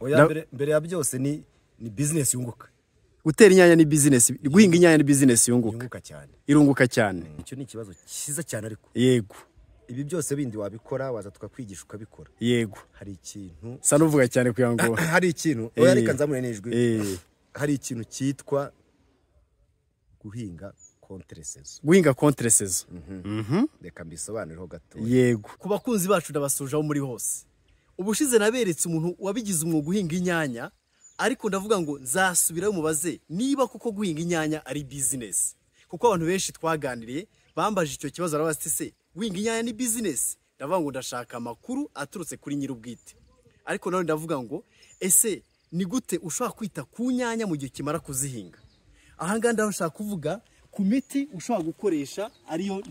oya mbere ya byose ni business yunguka. Gutera inyanya ni business, guhinga inyanya ni business yunguka cyane. Irunguka cyane. Icyo ni ikibazo cyiza cyane ariko. Yego. Ibi byose bindi wabikora waza tukakwigisha ukabikora. Yego. Hari ikintu sa nuvuga cyane kugira ngo hari ikintu oya reka nzamure nejwe. Hari ikintu cyitwa guhinga contresaison. Guhinga contresaison. Reka mbisobanurireho gato. Yego. Ku bakunzi bacu ndabasujaho muri hose. Ubushize naberetse umuntu wabigize umwuga guhinga inyanya, ariko ndavuga ngo nzasubirayo mubaze niba kuko guhinga inyanya ari business. Kuko abantu benshi twaganiriye bambaje icyo kibazo arabasti se guhinga inyanya ni business. Ndavuga ngo ndashaka amakuru aturutse kuri nyir'ubwite. Ariko nawe ndavuga ngo ese ni gute ushobora kwita ku nyanya mu gihe kimara kuzihinga? Aha ngaha ndashaka kuvuga ku miti ushobora gukoresha ariyo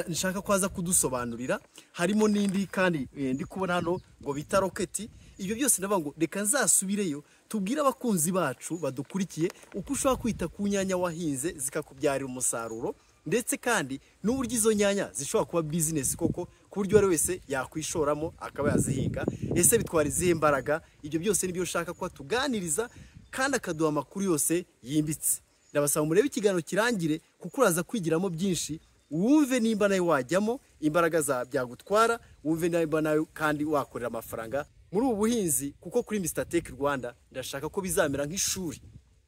nshaka kwaza kudusobanurira. Harimo n'indi kandi ndi kubona hano ngo bita roketi. Ibyo byose ndavuga ngo reka nzasubireyo tubwire abakunzi bacu badukurikiye uko ushobora kwita ku nyanya wahinze zikakubyarira umusaruro, ndetse kandi n'uburyo izo nyanya zishobora kuba business koko ku buryo wari wese yakwishoramo akaba yazihinga. Ese bitwara izihe mbaraga? Ibyo byose nibyo ushaka kwa tuganiriza kandi akaduha amakuru yose yimbitse. Ndabasaba murebe ikiganiro kirangire kuko uraza kwigiramo byinshi, wumve nimba nawe wajyamo imbaraga za byagutwara, wumve nimba nawe kandi wakorera amafaranga muri ubu buhinzi. Kuko kuri Mr Tech Rwanda ndashaka ko bizamera nk'ishuri,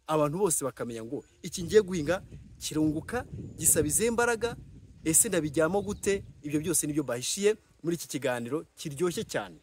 abantu bose bakamenya ngo iki ngiye guhinga kirunguka, gisaba izihe mbaraga, ese ndabijyamo gute? Ibyo byose nibyo bahishiye muri iki kiganiro kiryoshye cyane.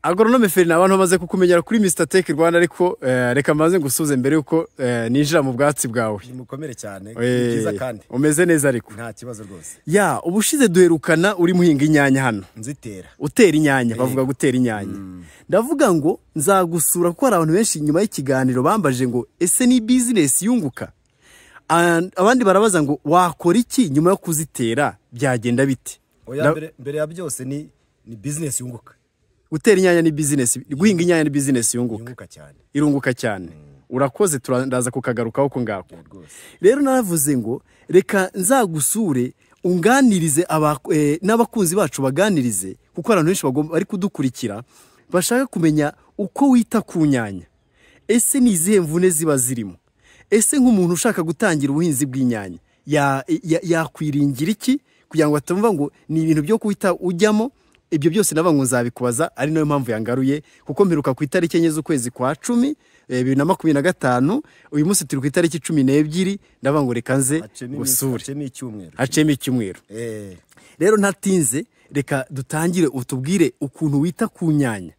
Agronome Ferina, abantu bamaze kukumenyera kuri Mr Tech Rwanda, ariko reka maze ngusuze mbere yuko ninjira mu bwatsi bwawe. Mukomere cyane, byiza kandi umeze neza ariko nta kibazo rwose. Ya ubushize duherukana uri muhinga inyanya hano. Nzitera. Utera inyanya, bavuga gutera inyanya. Ndavuga ngo nzagusura kuko hari abantu benshi nyuma y'ikiganiro bambaje ngo ese ni business yunguka? Abandi barabaza ngo wakora iki nyuma yo kuzitera, byagenda bite? Oya mbere ya byose ni business yunguka. Gutera inyanya ni business, guhinga inyanya ni business yunguka cyane. Irunguka cyane. Urakoze, turandaza kukagarukaho ko ngako. Rero naravuze ngo reka nzagusure unganirize n'abakunzi bacu baganirize, kuko abantu benshi bari kudukurikira bashaka kumenya uko wita ku nyanya. Ese ni izihe mvune ziba zirimo? Ese nk'umuntu ushaka gutangira ubuhinzi bw'inyanya yakwiringira iki kugira ngo atumva ngo ni ibintu byo kwita ujyamo? Ibyo byose nabango nzabikubaza, ari nayo mpamvu yangaruye, kuko mperuka ku itariki 4 z'ukwezi kwa 10 2025. Uyu munsi turi ku itariki 12, ndabango reka nze gusure hacemo icyumweru. Rero ntatinze, reka dutangire utubwire ukuntu wita ku nyanya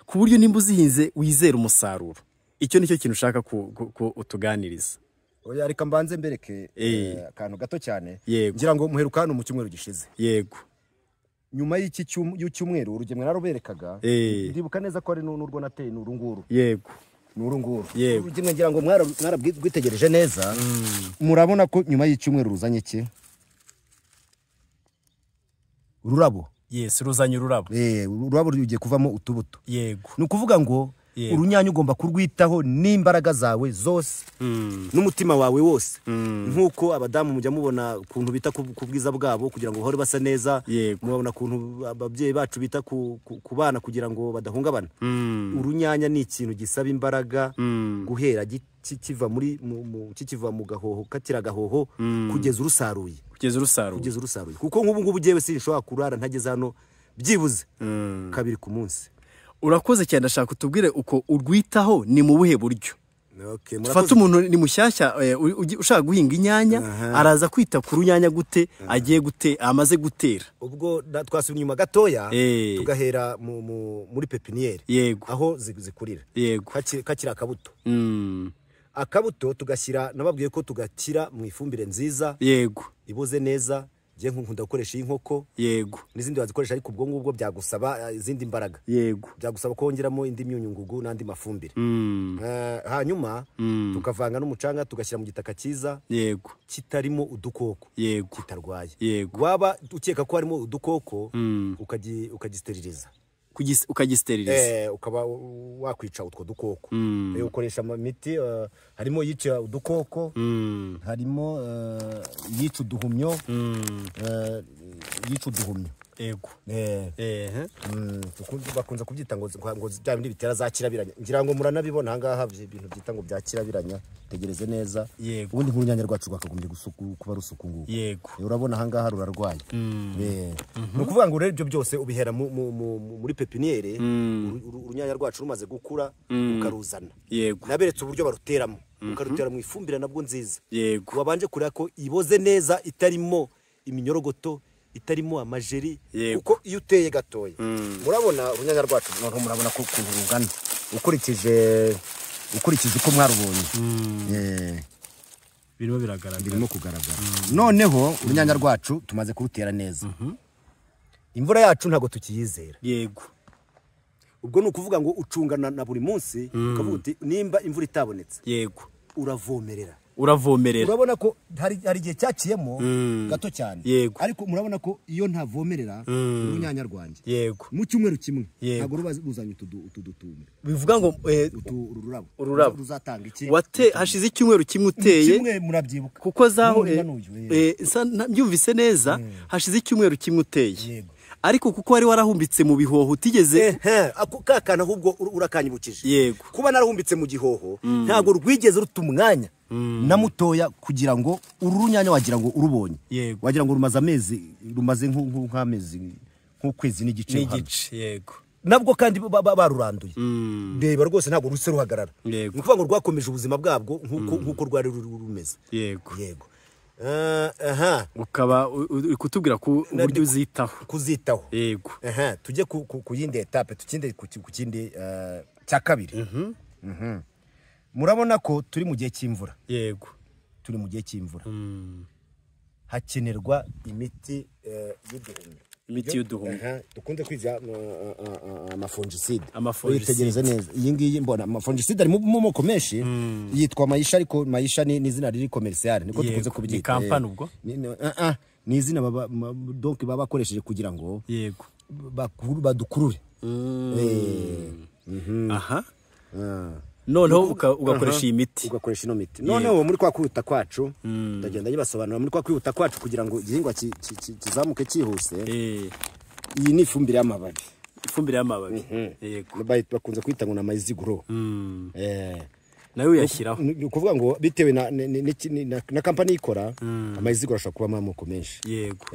ku buryo nimba uzihinze wizera umusaruro. Icyo nicyo kintu ushaka utuganiriza. Oya reka mbanze mbereke akantu gato cyane, ngira ngo muheruka hano mu cyumweru gishize. Yego. Nyuma y'iki cyumweru urugemwe naruberekaga, ndibuka neza ko ari n'urwo nateye n'urunguru. Yego. N'urunguru. Urugemwe ngira ngo mwarabwitegereje neza. Murabona ko nyuma y'icyumweru ruzanye iki? Ururabo. Yes, ruzanye ururabo. Ururabo rugiye kuvamo utubuto. Yego. Nukuvuga ngo urunyanya ugomba kurwitaho n'imbaraga zawe zose n'umutima wawe wose, nkuko abadamu mujya mubona kuntu bita ku bwiza bwabo kugira ngo bahore basa neza. Mubona kuntu ababyeyi bacu bita ku bana kugira ngo badahungabana. Urunyanya ni ikintu gisaba imbaraga guhera kikiva mu gahoho, katira gahoho kugeza urusaruye. Kuko nk'ubu ngubu jewe sinshobora kurara ntageze hano byibuze 2 ku munsi. Urakoze cyane, ndashaka utubwire uko urwitaho ni mu buhe buryo. Fata umuntu ni mushyashya ushaka guhinga inyanya, araza kwita ku runyanya gute agiye amaze gutera. Ubwo twasubira inyuma gatoya tugahera muri pepiniere, aho zikurira. Kakira akabuto. Akabuto tugashyira, nababwiye ko tugatira mu ifumbire nziza. Iboze neza. Je nkunda gukoresha inkoko. N'izindi bazikoresha, ariko ubwo ngubwo byagusaba izindi mbaraga. Byagusaba kongeramo indi myunyungugu n'andi mafumbire. Hanyuma tukavanga n'umucanga tugashyira mu gitaka cyiza, kitarimo udukoko, kitarwaye. Waba ukeka ko harimo udukoko ukagisteriliza. Ukaba wakwica utwo dukoko. Ukoresha imiti, harimo yica udukoko, harimo yica uduhumyo, yego bakunze kubyita ngo bya bindi bitera za kirabiranya ngira ngo muranabibona ahangaha ibintu byita ngo bya kirabiranya tegereze neza ubundi nk'urunyanya rwacu rwakagombye kuba rusuku nguko yego urabona ahangaha rurarwaye ni ukuvuga ngo rero ibyo byose ubihera muri pepiniere urunyanya rwacu rumaze gukura ukaruzana naberetse uburyo baruteramo ukarutera mu ifumbire nabwo nziza wabanje kureba ko iboze neza itarimo iminyorogoto itarimo amajeri kuko iyo uteye gatoya murabona urunyanya rwacu noneho murabona ko ukuntu rungana ukurikije uko mwarubonye birimo kugaragara noneho urunyanya rwacu tumaze kurutera neza imvura yacu ntago tukiyizera yego ubwo ni ukuvuga ngo ucungana na buri munsi ukavuga uti nimba imvura itabonetse yego uravomerera urabona ko hari igihe cyaciyemo gato cyane ariko murabona ko iyo ntavomerera urunyanya rwanjye yego mu cyumweru kimwe ntabwo ruzanye utu dutumbe bivuga ngo ururabo ruzatanga iki hashize icyumweru kimwe uteye kimwe murabyibuka kuko zaho byumvise neza hashize icyumweru kimwe uteye ariko kuko wari warahumbitse mu bihoho utigeze kakana ahubwo urakanyibukije yego kuba narahumbitse mu gihoho ntabwo rwigeze ruta umwanya na mutoya kugira ngo urunyanya wagira ngo urubonye wagira ngo rumaze nk'amezi nk'ukwezi n'igice yego nabwo kandi baruranduye reba rwose ntabwo ruse ruhagarara ni ukuvuga ngo rwakomeje ubuzima bwabwo nk'uko rwari rumeze yego ukaba kutubwira ku buryo kuzitaho yego tujye ku yindi etape tukinde ku kindi cya kabiri murabona ko turi mu gihe cy'imvura yego turi mu gihe cy'imvura hakenerwa imiti y'uduhumyo dukunze kwiza amafungicide uyitegereze neza iyi ngiyi mbona amafungicide ari mu moko menshi yitwa mayisha ariko mayisha ni izina riri commercial niko dukunze kubyita ni kampani ubwo ni izina donc baba bakoresheje kugira ngo yego badukurure noneho ugakoresha iyi miti ugakoresha ino miti noneho muri kwa kwihuta kwacu ndagenda nyibasobanura muri kwa kwihuta kwacu kugira ngo igihingwa kizamuke cyihuse iyi ni ifumbire y'amababi yego bakunze kwita ngo na mayiziguro nayo uyashyiraho ni ukuvuga ngo bitewe na kampani ikora amayiziguro ashobora kubamo amoko menshi yego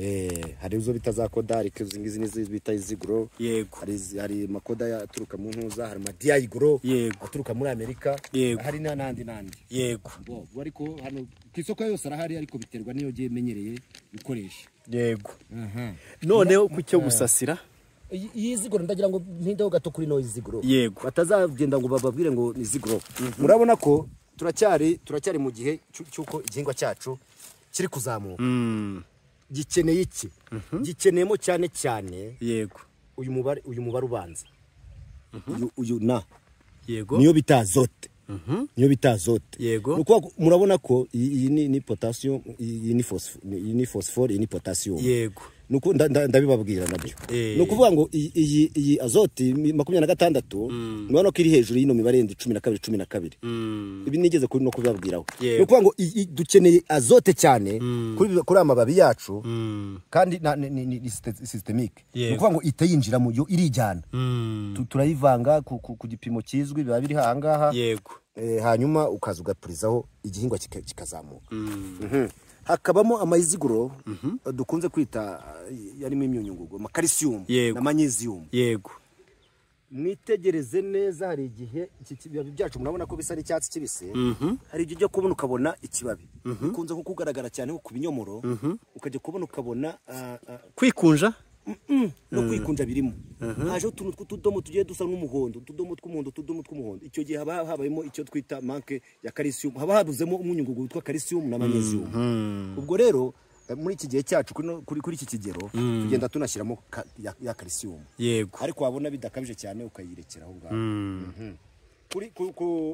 hari izo bita za koda ariko izi ngizi nizo bita iziguro yego hari makoda aturuka mu ntuza hari amadiyayiguro aturuka muri Amerika hari n'andi yego ariko hano ku isoko yose arahari ariko biterwa n'iyo giye menyereye gukoresha yego noneho ku cyo gusasira iyi ziguro ndagira ngo ntindeho gato kuri no iziguro yego batazagenda ngo bababwire ngo ni ziguro murabona ko turacyari mu gihe cyuko igihingwa cyacu kiri kuzamuka gikeneye iki gikeneyemo cyane yego uyu mubare ubanza uyu yego niyo bita azote yego nuko murabona ko iyi ni potassium iyi ni phosphore iyi ni potassium yego nuko ndabibabwira nabyo nukuvuga ngo iyi azote 26 mubona ko iri hejuru y'ino mibare 12 ibi nigeze kuri no kubibabwiraho nukuvuga ngo dukeneye azote cyane kuri amababi yacu kandi ni systemique nukuvuga ngo itayinjiramo yo irijyana turayivanga ku gipimo kizwi biba biri hangaha yego hanyuma ukaza ugapurizaho igihingwa kikazamuka hakabamo amayiziguro dukunze kwita yarimo imyunyungugu calcium na magnesium yego mwitegereze neza hari igihe ikibabi byacu murabona ko bisa n'icyatsi kibisi hari igihe ujya kubona ukabona ikibabi bikunze kugaragara cyane ku binyomoro ukajya kubona ukabona kwikunja no kwikunja birimo haje utuntu tw'utudomo tugiye dusa n'umuhondo utudomo tw'umuhondo icyo gihe habayemo icyo twita manque ya calcium haba habuzemo umunyungugu witwa calcium na magnesium ubwo rero muri iki gihe cyacu kuri iki kigero tugenda tunashyiramo ya calcium yego ariko wabona bidakabije cyane ukayirekera aho ngaho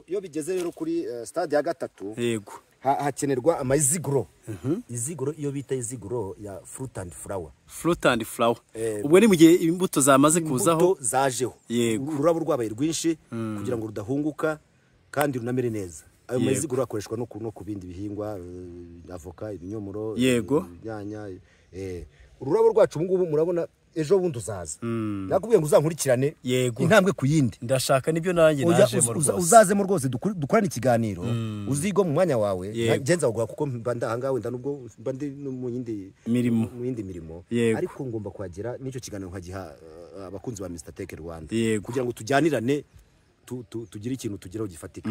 iyo bigeze rero kuri stade ya gatatu yego hakenerwa amayiziguro iziguro iyo bita iziguro ya fruit and flower ubwo ni mu gihe imbuto zamaze kuzaho imbuto zajeho ururabo rwabaye rwinshi kugira ngo rudahunguka kandi runamere neza ayo mayiziguro akoreshwa no ku bindi bihingwa avoka ibinyomoro yego inyanya ururabo rwacu ubu ngubu murabona ejo bundi uzaza nakubwiye ngo uzankurikirane intambwe ku yindi ndashaka nibyo nanjye najemo rwose uzazemo rwose dukorane ikiganiro uzigo mu mwanya wawe ngenza kugwa kuko mba ndahangawe nda nubwo mba ndi mu yindi mirimo ariko ngomba kuhagira n'icyo kiganiro nkagiha abakunzi ba Mr Tech Rwanda kugira ngo tujyanirane tugira ikintu tugeraho gifatika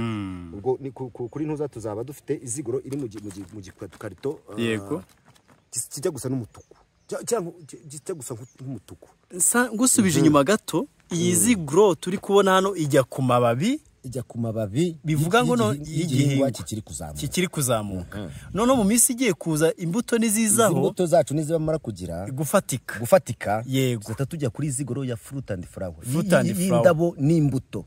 ubwo kuri ntuza tuzaba dufite iziguro iri mu gikarito kijya gusa n'umutuku cyangwa kijya gusa nk'umutuku ngusubije inyuma gato iyi ziguro turi kubona hano ijya ku mababi bivuga ngo no igihingwa kikiri kuzamuka none mu minsi igiye kuza imbuto nizizaho imbuto zacu nizibamara kugira gufatika yego zata tujya kuri zigoro ya fruit and flower indabo n'imbuto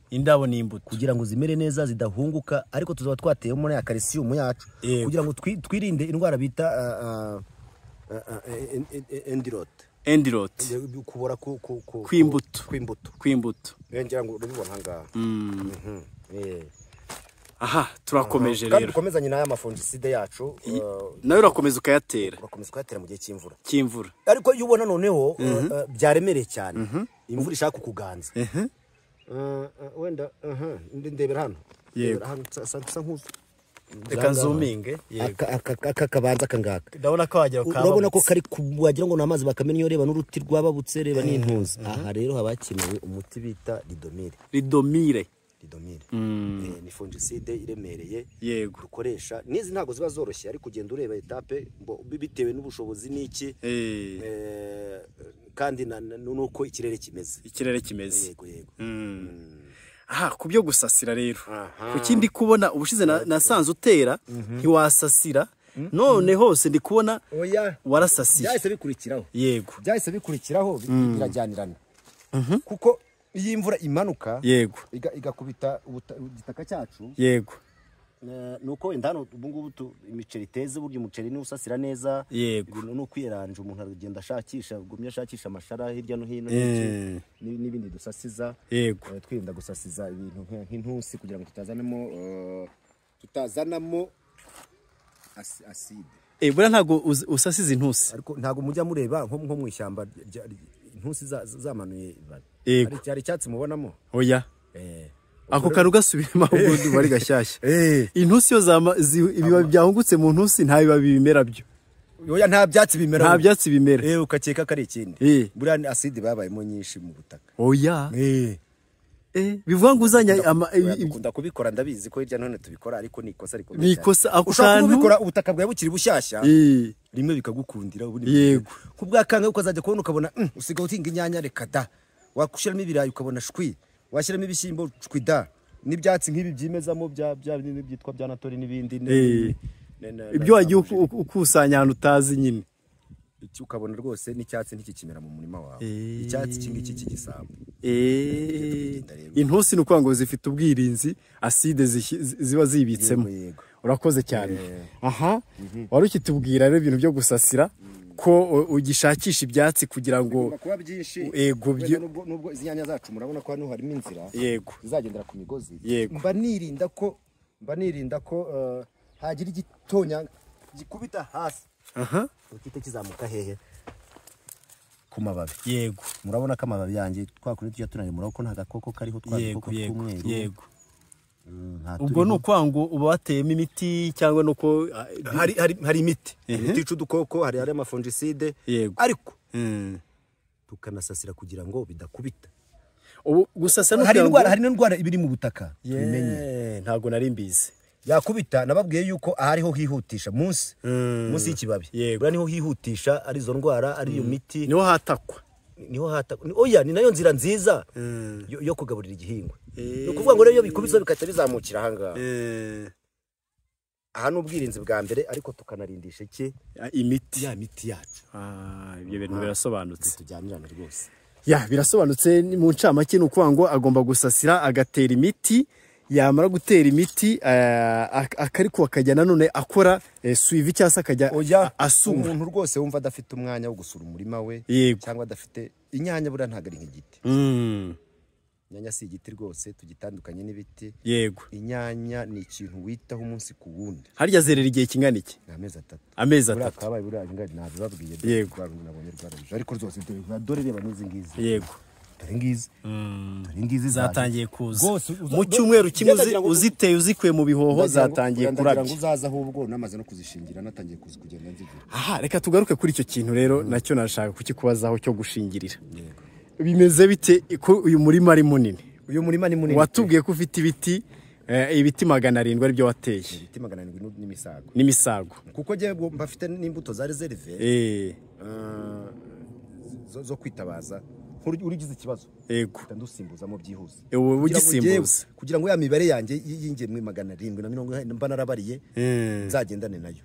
kugira ngo zimere neza zidahunguka ariko tuzaba twateyemo na calcium yacu kugira ngo twirinde indwara bita endirot kubora kwimbuto ngira ngo urubibona hanga aha turakomeje rero kandi dukomezanye n'aya mafungicide yacu nayo urakomeza ukayatera mu gihe cy'imvura ariko iyo ubona noneho byaremereye cyane imvura ishaka kukuganza wenda ndebera hano sa nkuzo reka zoominge aka kabanza kangaka ndabona ko wajya urabona ko kari wagira ngo namazi bakamenya reba n'uruti rwababutse reba n'intuzi aha rero habakenewe umuti bita ridomire ni fungicide iremereye dukoresha nizi ntago ziba zoroshye ariko ugenda ureba etape bitewe n'ubushobozi n'iki kandi nuko ikirere kimeze yego aha kubyo gusasira rero kukindi kubona ubushize nasanze utera ntiwasasira none hose ndi kubona warasasiye byahise bikurikiraho birajyanirana kuko iyi imvura imanuka igakubita igitaka cyacu nuko wenda hano ubu ngubu imiceri iteze burya umuceri ni usasira neza ibintu no kwiranje umuntu agenda ashakisha amashara hirya no hino n'ibindi dusasiza twirinda gusasiza ibintu nk'intusi kugira ngo tutazanamo acide bura ntago usasiza intusi ariko ntago mujya mureba nko mu ishyamba intusi zamanuye hari icyatsi mubonamo oya ako karu gasubiremo ahubwo bari gashyashya intusi yo ibibabi byahungutse mu ntusi nta bibabi bimera byo oya nta byatsi bimera ukakeka kari ikindi buriya ni acide babayemo nyinshi mu butaka oya bivuga ngo uzanya ukunda kubikora ndabizi ko hirya none tubikora ariko ni ikosa ako kantu ubikora ubutaka bwawe bukiri bushyashya rimwe bikagukundira yego kubwakanga ukazajya kubona ukabona usigaye utinga inyanya reka da wakushiramo ibirayi ukabona shwi washyiramo ibishyimbo shwida n'ibyatsi nk'ibi byimezamo bya byitwa bya natori n'ibindi ibyo wagiye ukusanya ahantu utazi nyine ukabona rwose n'icyatsi ntikikimera mu murima wawe icyatsi kingiki kigisamba intusi nuko ngo zifite ubwirinzi acide ziba zibitsemo urakoze cyane aha wari ukitubwira rero ibintu byo gusasira ko ugishakisha ibyatsi kugira ngo kuba byinshi nubwo izi nyanya zacu murabona ko hano harimo inzira zizagendera ku migozi mba nirinda ko hagira igitonya gikubita hasi ukite kizamuka hehe ku mababi murabona ko amababi yanjye twakuri tujya tunari murako nta gakoko kariho twakoko tw'umweru ubwo ni ukwango uba wateyemo imiti cyangwa nuko hari imiti ica udukoko hari amafungicide ariko tukanasasira kugira ngo bidakubita hari n'indwara ibiri mu butaka tubimenye ntabwo nari mbizi yakubita nababwiye yuko ahariho hihutisha munsi y'ikibabi buriya niho hihutisha ari izo ndwara ari iyo miti niho hatakwa oya ni nayo nzira nziza yo kugaburira igihingwa ni ukuvuga ngo rero iyo bikubise bikahita bizamukira ahangaha aha ni ubwirinzi bwa mbere ariko tukanarindisha imiti yacu ibyo bintu birasobanutse tujyanirana rwose birasobanutse mu ncamake ni ukuvuga ngo agomba gusasira agatera imiti yamara gutera imiti akariko akajya nanone akora suivi cyangwa se akajya asuma umuntu rwose wumva adafite umwanya wo gusura umurima we cyangwa adafite inyanya buriya ntabwo ari nk'igiti inyanya si igiti rwose, tugitandukanye n'ibiti. Yego. Inyanya ni ikintu witaho umunsi ku wundi. Harya zerera igihe kingana iki? Amezi 3. Amezi 3. Buriya kabaye buriya ingadi nabibabwiye. Yego. Nabonye rwarabije ariko rwose dore reba n'izi ngizi. Yego. Dore ngizi zatangiye kuza mu cyumweru kimwe uziteye uzikuye mu bihoho zatangiye kurabya. Ngo uzaza ahubwo namaze no kuzishingira natangiye kugenda nzigira. Aha, reka tugaruke kuri icyo kintu rero nacyo nashaka kukikubazaho cyo gushingirira. Yego. Bimeze bite ko uyu murima ari munini? Uyu murima ni munini. Watubwiye ko ufite ibiti 700 ari byo wateye. Ibiti 700 n'imisago. N'imisago. Kuko je mbafite n'imbuto za reserve. Zo kwitabaza. Urigize ikibazo. Yego. Ndusimbuzamo byihuse. Ugisimbuza. Kugira ngo ya mibare yanjye y'ingemwe 740 mba narabariye nzagendane nayo.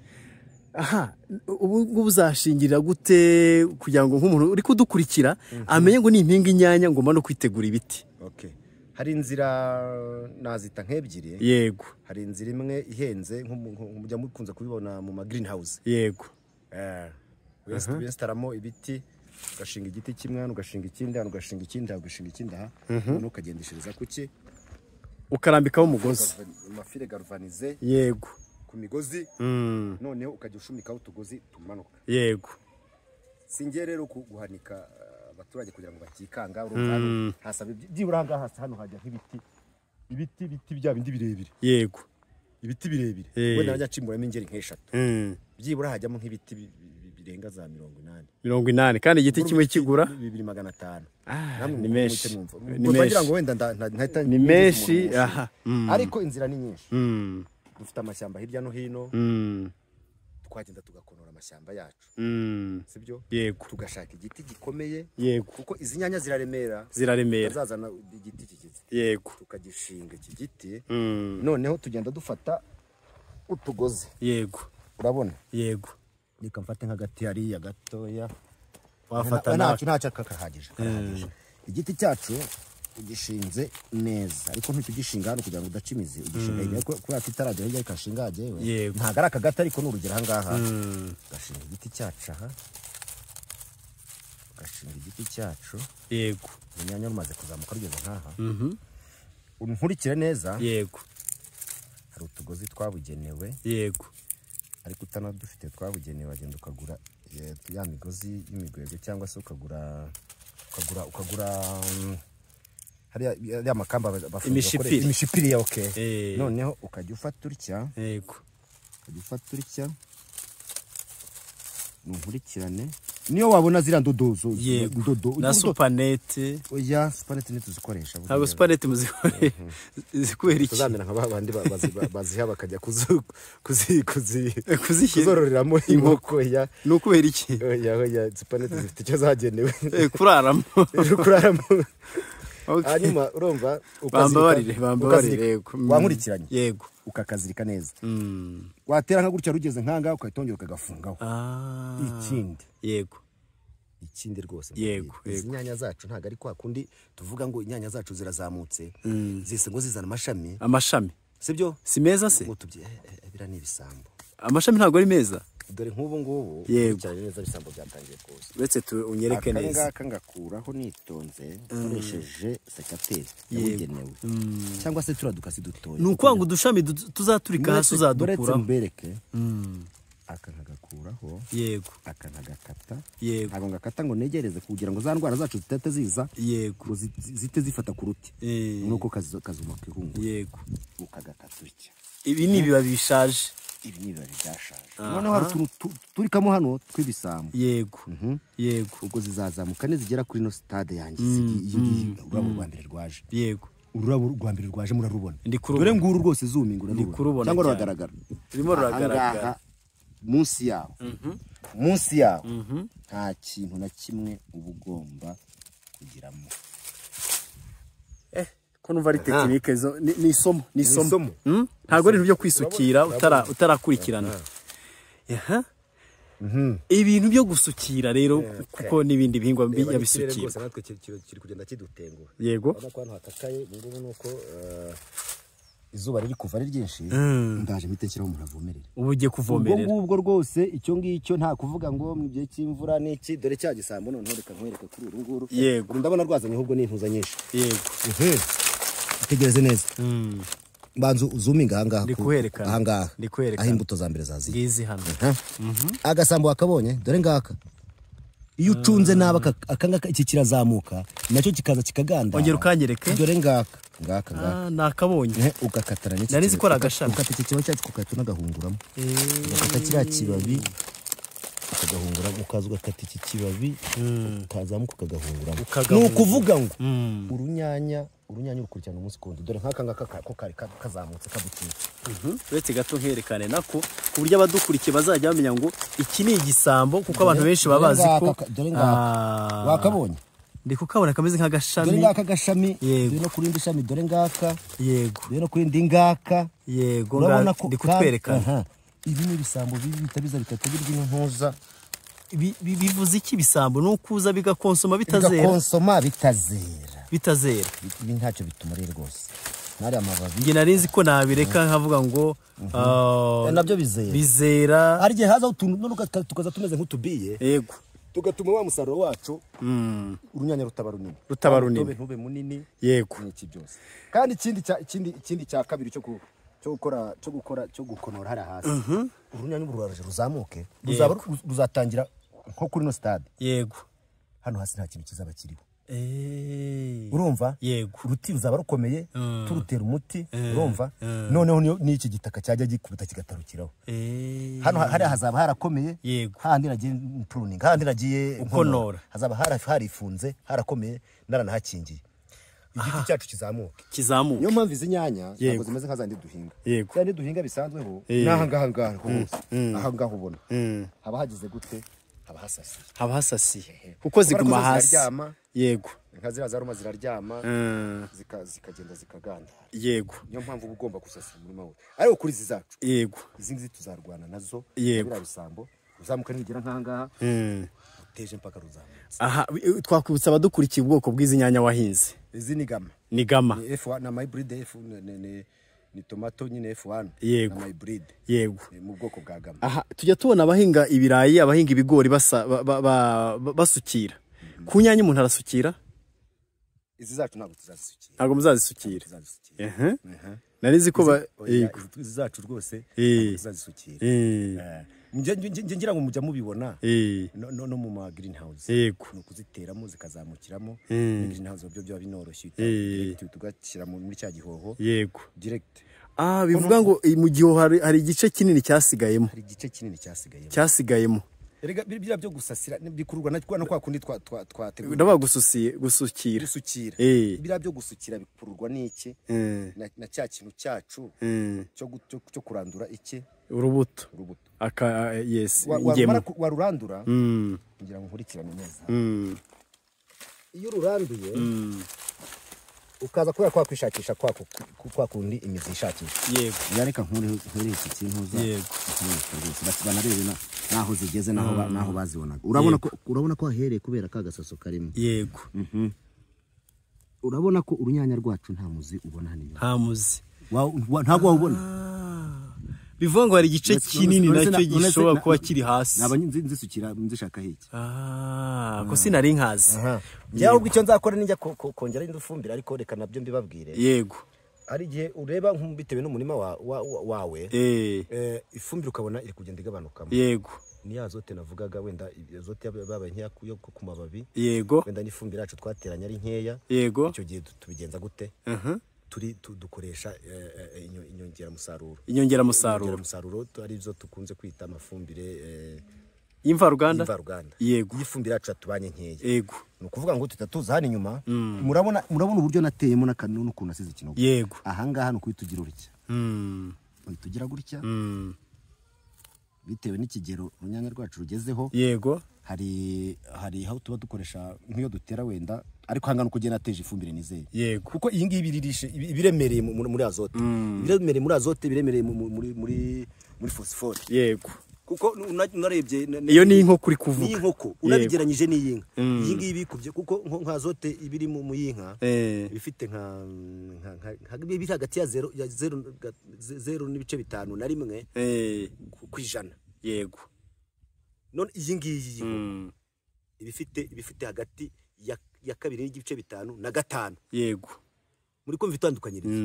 Aha, ubu uzashingirira gute kugira ngo nk'umuntu uri kudukurikira amenye ngo ni impinga inyanya ngomba no kwitegura ibiti. Okay. Hari inzira nazita nk'ebyiri. Yego. Hari inzira imwe ihenze nk'umujya mukunza kubibona mu ma greenhouse. Yego. Westaramo ibiti, ugashinga igiti kimwe, ugashinga ikindi, ugashinga ikindi, ugashinga ikindi aha, ukagendeshereza kuki ukarambikaho umugozi. Amafire galvanize. Yego. Ku migozi noneho ukajya ushumikaho utugozi tumanuka. Yego. Singiye rero guhanika abaturage kugira ngo bakikanga urumva hasaba byibura ngaha hano hajya nk'ibiti bya bindi birebire. Yego. Ibiti birebire wenda najya cimburamo ingeri nk'eshatu byibura hajyamo nk'ibiti birenga za 80 kandi igiti kimwe kigura 2500. Ni menshi. Bagira ngo wenda ni menshi. Aha. Ariko inzira ni nyinshi. Dufite amashyamba hirya no hino. Twagenda tugakonora amashyamba yacu. Sibyo? Yego. Tugashaka igiti gikomeye. Yego. Kuko izi nyanya ziraremera. Bazazana igiti kigize. Yego. Tukagishinga iki giti. Noneho tugenda dufata utugozi. Yego. Urabona? Yego. Nika mfate nk'agati hariya gatoya. Wafata ntacyo kakahagije. Igiti cyacu ugishinze neza ariko ntugishinga hano kugira ngo udacimize ugishinga hirya kubera ko itarajya hirya ikashinga hajewe ntago ari akagati ariko n'urugero aha ngaha ugashinga igiti cyacu aha ugashinga igiti cyacu. Yego. Inyanya rumaze kuzamuka rugeze nk'aha unkurikire neza. Yego. Hari utugozi twabugenewe. Yego. Ariko utanadufite twabugenewe agenda ukagura ya migozi y'imigwego cyangwa se ukagura hariya makamba bafunga imishipiri ya okay. Noneho ukajya ufata urya. Yego. Ukajya ufata urya nunkurikirane niyo wabona zira ndodozo na supanete. Oya supanete ntituzikoresha. Ntabwo supanete muzikoresha zikubera iki? Tuzamena nk'abandi baziha bakajya kuzororeramo inkoko. Ya nukubera iki? Oya supanete zifite icyo zagenewe kuraramo. Hanyuma urumva bambabarire wankurikiranye. Yego. Ukakazirika neza. Watera nka gutya rugeze nkanga ukayitongera ukagafungaho. Ikindi. Yego. Ikindi rwose. Yego. Izi nyanya zacu ntago ari kwa kundi tuvuga ngo inyanya zacu zirazamutse zise ngo zizana amashami. Sibyo? Si meza se? Bira ni ibisambo. Amashami ntago ari meza. Dore ngubu cyane neza bisambo byatangiye kuza. Uretse unyereke neza. Akanga ngakuraho nitonze ukoresheje sekateri yabugenewe. Cyangwa se turadukasi dutoye. Nukwanga udushami tuzaturika hasi uzadukura. Mbereke. Akangakuraho. Yego. Akangakata. Yego. Ntabwo ngakata ngo negereze kugira ngo za ndwara zacu zitete ziza. Yego. Zite zifata ku ruti. Nuko kazuma kwihungu. Yego. Ukagakata iki. Ibi ni bibabi bishaje. Ibi ni bibabi byashaje. Noneho hari turikamo hano twibisambo. Yego. Yego. Ubwo zizazamuka nizigera kuri no stade yanjye ururabo rwa mbere rwaje. Yego. Ururabo rwa mbere rwaje murarubona. Dore nguru rwose zooming urarubona. Cyangwa ruragaragara. Ririmo ruragaragara. Munsi yawo nta kintu na kimwe uba ugomba kugiramo. Ko numva ari tekinike ni isomo ntabwo ari ibintu byo kwisukira utarakurikirana. Ibintu byo gusukira rero kuko n'ibindi bihingwa bisukira natwe kiri kugenda kidutengura. Yego. Urabona ko hano hatakaye ngubu nuko izuba riri kuva ari ryinshi ndaje mpite nshyiraho umuntu avomerera. Ubu ugiye kuvomerera ubwo rwose icyo ngicyo nta kuvuga ngo mu gihe cy'imvura n'iki dore cya gisambo noneho reka nkwereke kuri uru nguru. Yego ndabona rwazanye ahubwo n'intuza nyinshi. Yego tegereze neza. Banzu uzuminga ahangaha ndikuherekana ahangaha aho imbuto za mbere zaziye ngizi hano. Agasambo wakabonye dore ngaka iyo ucunze naba akangaka iki kirazamuka nacyo kikaza kikaganda. Ongera ukanyereke dore ngaka nakabonye ugakatara n'iki nari zikora agashami ukata iki kibabi cyacu ukahita unagahunguramo ugakata kiriya kibabi ukagahungura ukaza ugakata iki kibabi ukazamuka ukagahunguramo. Ni ukuvuga ngo urunyanya urukurikirana umunsi kundi dore nk'aka ngaka ko kari kazamutse kabutitse. uretse gato nkerekane nako ku buryo abadukurikiye bazajya bamenya ngo iki ni igisambo kuko abantu benshi baba bazi ko dore ngaka wakabonye ndi kukabona kameze nk'agashami. Dore ngaka gashami dore no kurindi shami dore ngaka. Yego dore no kurindi ngaka. Yego ndi kutwerekana. Ibi ni ibisambo bibi bitabiza bitatu by'intuza. Bivuze iki bisambo nukuza bigakonsoma bitazera. Bigakonsoma bitazera. Ibi ntacyo bituma rero rwose. Nari amababi. Nge narinzi ko nabireka nkavuga ngo nabyo bizera. Ari gihe haza utuntu none tukaza tumeze nk'utubiye. Yego tugatuma wa musaruro wacu urunyanya rutaba runini ntube munini. Yego n'iki byose. Kandi ikindi cya kabiri cyo gukonora hari hasi. Urunyanya ruraje ruzamuke ruzatangira nko kuri no stade. Yego hano hasi nta kintu kizaba kiriho. Urumva? Yego uruti ruzaba rukomeye turutera umuti. Urumva? Noneho n'iki gitaka cyajya gikubita kigatarukiraho. Hano hari hazaba harakomeye. Handi nagiye pruning handi nagiye ukonora hazaba harifunze harakomeye naranahakingiye. Igiti cyacu kizamuka. Niyo mpamvu izi nyanya ntabwo zimeze nk'azandi duhinga. Kandi duhinga bisanzweho n'ahangaha hose. Ahangaha ubona haba hagize gute haba hasasiye kuko ziguma hasi. Yego inka ziraruma ziraryama zikagenda zikaganda. Yego niyo mpamvu uba ugomba gusasira umurima wose. Ariko kuri izi zacu yego izi ngizi tuzarwana nazo. Biriya bisambo uzamuka nigera nk'ahangaha uteje mpaka ruzamutse. Aha twakwibutsa abadukurikiye ubwoko bw'izi nyanya wahinze. Izi ni gama ni F1 na hybrid F ni tomato nyine F1 na hybrid. Yego mu bwoko bwa gama. Aha tujya tubona abahinga ibirayi abahinga ibigori basukira. Ku nyanya umuntu arasukira. Izi zacu ntabwo tuzazisukira. Ntabwo muzazisukira. Narizi ko izi zacu rwose tuzazisukira. Ngira ngo mujya mubibona no mu ma greenhouse. Yego nukuziteramo zikazamukiramo. Greenhouse byo byo binoroshye tugashyira muri cya gihoho. Yego direct. Bivuga ngo mu gihe hari igice kinini cyasigayemo. Hari igice kinini cyasigayemo. Erega biriya byo gusasira bikururwa na kwa kundi twategura. Ndaba gusukira. Biriya byo gusukira bikururwa n'iki? Na cya kintu cyacu cyo kurandura iki? Urubuto. Yes ingemo. Warurandura kugira ngo nkurikirane neza. Iyo ururanduye ukaza kubera kwa kwishakisha kwa kundi imizi ishakisha. Yego yareka nkuri iki kintu za. Yego banarebe naho zigeze naho bazibonaga. Urabona ko ahereye kubera ka gasaso karimo. Yego urabona ko urunyanya rwacu nta muzi ubona hano. Nta muzi ntabwo wabona. Bivuga ngo hari igice kinini nacyo gishobora kuba kiri hasi. Nzisukira nzishaka hiki. Ko sinari nkazi. Byaho icyo nzakora ninjya kongera indufumbira ariko reka nabyo mbibabwire. Yego ari gihe ureba nk'ubitewe n'umurima wawe ifumbire ukabona iri kugenda igabanukamo. Yego ni azote navugaga wenda azote babaye nkeya yo ku mababi. Yego wenda n'ifumbire yacu twateranya ari nkeya. Yego icyo gihe tubigenza gute? Dukoresha inyongeramusaruro ari byo tukunze kwita amafumbire y'imvaruganda. Yego ifumbire yacu tubanye nkeya. Yego no kuvuga ngo tutatuza hano inyuma. Murabona uburyo nateyemo n'akantu n'ukuntu asize ikinogo. Yego ahangaha no kwitugira urutya. Tugira gutya bitewe n'ikigero urunyanya rwacu rugezeho. Yego hari aho tuba dukoresha nk'iyo dutera wenda ariko hangana uko gena teje ifumbire nizeye. Yego kuko iyi ngiyi biririshe ibiremereye muri azote. Ibiremereye muri azote biremereye muri phosphore. Yego kuko unarebye iyo ni inkoko uri kuvuga ni inkoko unabigeranyije n'iyinka iyi ngiyi bikubye kuko nka zote ibiri mu yinka bifite nka biri hagati ya 0 n'ibice 5 na rimwe ku ijana. Yego. None iyi ngiyi ibifite hagati ya 2 n'igice 5 na 5. Yego. Muri kumva itandukanyiriza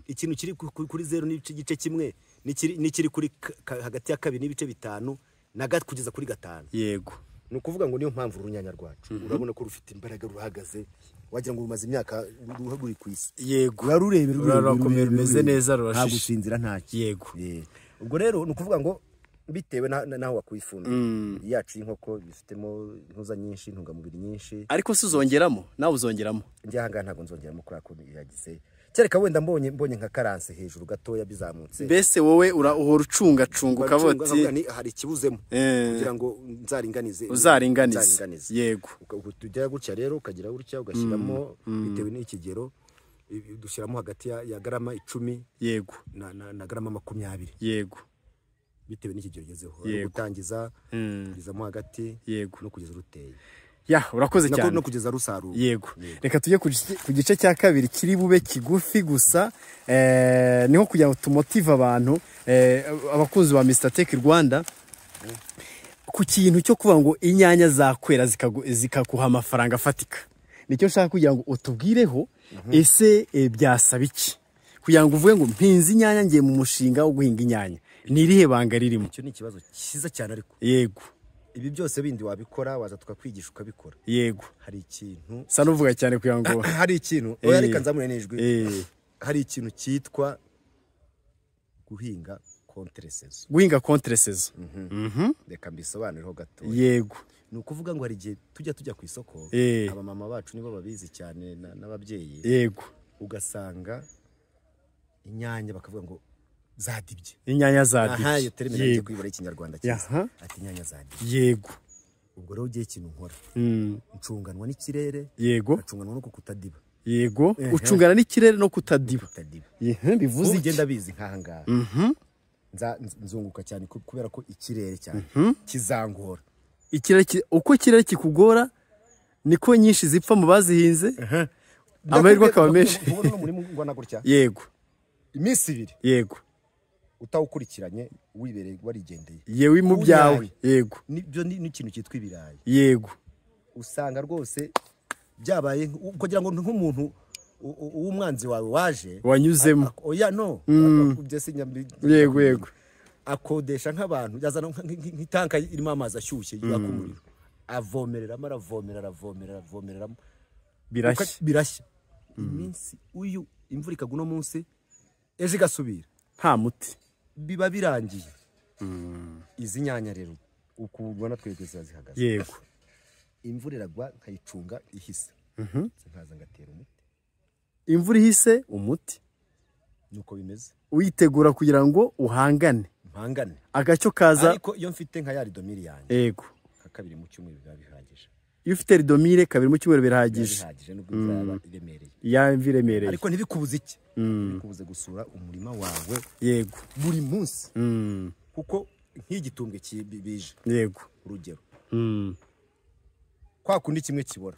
ikintu kiri kuri 0 n'igice kimwe nikiri kuri hagati ya 2 n'ibice 5 na kugeza kuri 5. Yego. Ni ukuvuga ngo niyo mpamvu urunyanya rwacu urabona ko rufite imbaraga ruhagaze wagira ngo rumaze imyaka ruhaguri ku isi. Yego. Urarurebera rumeze neza rurashisha nta gusinzira ntaki. Yego. Ubwo rero ni ukuvuga ngo bitewe naho wakwifuza yacu inkoko bifitemo intuza nyinshi intungamubiri nyinshi ariko si uzongeramo nawe uzongeramo njye hanga ntago nzongeramo kuri ako yagize cyereka wenda mbonye nka karanse hejuru gatoya bizamutse mbese wowe uhora ucunga ukaboti hari ikibuzemo kugira ngo uzaringanize. Yego. Tujya gutya rero ukagira gutya ugashyiramo bitewe n'ikigero dushyiramo hagati ya grama 10 yego na grama 20. Yego. Bitewe n'ikigero gezeho gutangiza kugezamo hagati no kugeza ruteye. Urakoze cyane no kugeza rusaruye. Yego. Reka tujye ku gice cya kabiri kiri bube kigufi gusa niho kugira ngo tumotive abantu abakunzi ba Mr Tech Rwanda ku kintu cyo kuvuga ngo inyanya zakwera zikakuha amafaranga afatika. Nicyo nshaka kugira ngo utubwireho ese byasaba iki kugira ngo uvuge ngo mpinze inyanya ngiye mu mushinga wo guhinga inyanya nirihe banga ririmo. Icyo ni ikibazo cyiza cyane ariko. Yego. Ibi byose bindi wabikora waza tukakwigisha ukabikora. Yego. Hari ikintu sa nuvuga cyane kugira ngo hari ikintu oya reka nzamure n'ijwi. Hari ikintu cyitwa guhinga contresaison. Guhinga contresaison. Reka mbisobanurireho gato. Yego. Ni ukuvuga ngo hari igihe tujya ku isoko abamama bacu nibo babizi cyane n'ababyeyi. Yego. Ugasanga inyanya bakavuga ngo zadibye. Inyanya zadibye. Aha iyo termine ngiye kwibara ikinyarwanda cyiza. Ati inyanya zadibye. Yego. Ubwo rero ugiye ikintu nkora. Ncunganwa n'ikirere. Yego. Acunganwa no kutadiba. Yego. Ucungana n'ikirere no kutadiba. Bivuze igenda bizi nkaha ngaha. Nzunguka cyane kubera ko ikirere cyane kizangora. Uko ikirere kikugora niko nyinshi zipfa mu bazihinze. Amahirwe akaba menshi. Yego. Iminsi 2. Yego. Utawukurikiranye wibereye warigendeye. Yewe mu byawe. Yego. Nibyo ni ikintu cyitwa ibirayi. Yego. Usanga rwose byabaye kugira ngo nk'umuntu uw'umwanzi wawe waje wanyuzemo. Oya no. Yego. Akodesha nk'abantu yazana nk'itanka irimo amazi ashyushye yakumuriro. Avomerera aravomerera birashya. Iminsi uyu imvura ikaguna munsi eje gasubira nta muti biba birangiye. Izi nyanya rero ukubona twebwe zihagaze. Yego. Imvura iragwa nkayicunga ihise. Nkaza ngatera umuti. Imvura ihise umuti. Nuko bimeze. Uyitegura kugira ngo uhangane. Agacyo kaza ariko iyo mfite nka ya ridomiri yanjye. Yego. Kabiri mu cyumweru biba bihagije. Iyo ufite ridomire kabiri mu cyumweru birahagije. Bihagije nubwo byaba iremereye. Iremereye. Ariko ntibikubuze iki? Bikubuze gusura umurima wawe. Yego. Buri munsi. Kuko nk'igitumbwe bije. Yego. Urugero. Kwa kundi kimwe kibora.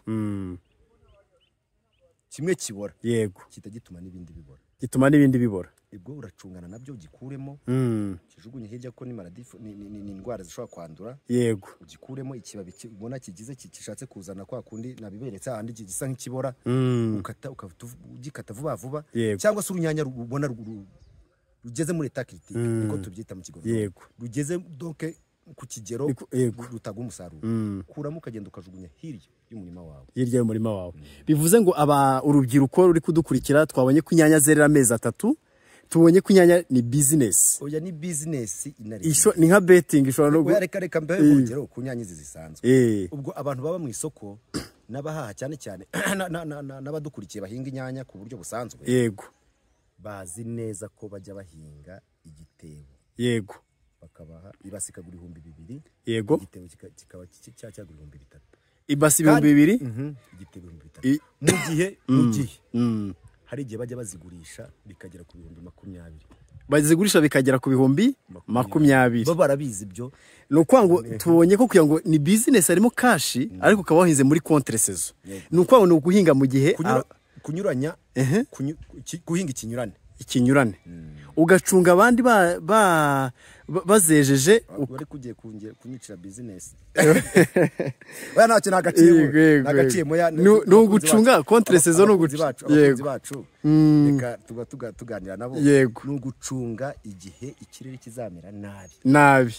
Kimwe kibora. Yego. Kitagituma n'ibindi bibora. Gituma n'ibindi bibora. Ibwo uracungana nabyo ugikuremo. Kijugunye hirya ko ni maladifu ni indwara zishobora kwandura. Yego. Ugikuremo ikibabi ubona kigize kishatse kuzana kwa kundi nabiberetse ahandi gisa nk'ikibora. Ugikata vuba cyangwa se urunyanya rubona rugeze muri etakiti niko tubyita mu kigo. Yego. Rugeze donc ku kigero rutaga umusaruro. Kuramo ukagenda ukajugunya hirya y'umurima wawe. Bivuze ngo urubyiruko ruri kudukurikira twabonye ko inyanya zerera amezi 3. Tubonye ko inyanya ni business. Oya ni business inari. Ni nka betting ishobora no reka mbe urugero ku nyanya zisanzwe. Ubwo abantu baba mu isoko n'abahaha cyane n'abadukurikiye bahinga inyanya ku buryo busanzwe. Yego. Bazi neza ko bajya bahinga igitebo. Yego. Bakabaha ibasi kagura 2,000. Yego. Igitebo kikaba cyagura 3,000. Ibasi 2,000. Igitebo 3,000. Mu gihe hari igihe bajya bazigurisha bikagera ku 20,000. bazigurisha bikagera ku bihumbi 20. bo barabizi ibyo. Ni ukuvuga ngo tubonye ko kugira ngo ni business harimo kashi ariko ukaba wahinze muri contre saison. Ni ukuvuga ngo ni uguhinga mu gihe kunyuranya guhinga ikinyurane ugacunga abandi bazejeje bari kugiye kunyicira business. Oya ntacyo nagaciyemo ni ugucunga contre saison abakunzi bacu reka tuganira nabo ni ugucunga igihe ikirere kizamera nabi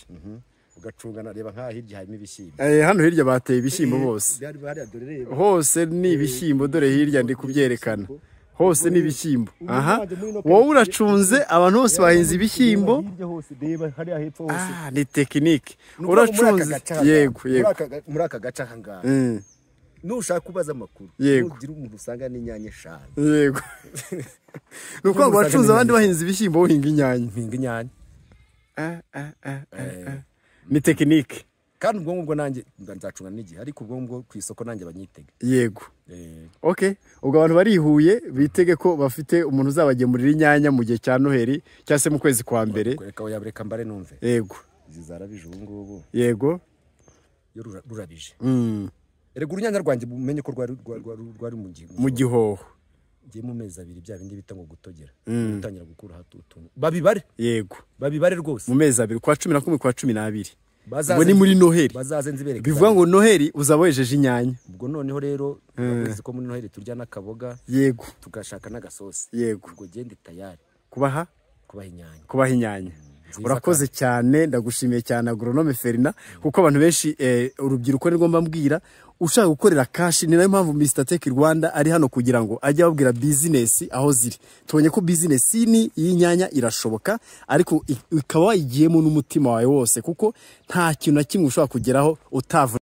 ugacunga nareba nka hirya harimo ibishyimbo hano hirya bateye ibishyimbo bose hose ni ibishyimbo dore hirya ndi kubyerekana hose ni ibishyimbo. Aha wowe uracunze abantu bose bahinze ibishyimbo ni tekinike uracunze. Yego muri aka gace aha ngaha nushaka kubaza amakuru ugira umuntu usanga n'inyanya 5. Yego ni uko ngo uracunze abandi bahinze ibishyimbo uhinga inyanya ni tekinike. Kandi ubwo ngubwo nanjye nzacunga n'igihe ariko ubwo ngubwo ku isoko nanjye banyitega. Yego okay, ubwo abantu barihuye bitege ko bafite umuntu uzabagemurira inyanya mu gihe cya Noheli cyangwa se mu kwezi kwa mbere. Reka mbare numve. Yego zizarabije ubu ngubu. Yego yo rurabije. Erega urunyanya rwanjye bumenye ko rwari mu gihoho. Ngiye mu mezi 2 bya bindi bita ngo gutogera gutangira gukura hatutuntu babibare. Yego babibare rwose mu mezi 2 kwa 11 kwa 12 ubwo ni muri Noheli bazaze nzibereka bivuga ngo Noheli uzabojeje inyanya. Ubwo noneho rero bavuze ko muri Noheli turya n'akaboga. Yego tugashaka n'agasosi. Yego ubwo gende tayari kubaha inyanya. Urakoze cyane ndagushimiye cyane Agronome Ferina kuko abantu benshi urubyiruko ni ngomba mbwira ushaka gukorera kashi. Ni nayo mpamvu Mr Tech Rwanda ari hano kugira ngo ajye ababwira business aho ziri. Tubonye ko business ni y'inyanya irashoboka ariko ikaba wayigiyemo n'umutima wawe wose kuko nta kintu na kimwe ushobora kugeraho utavu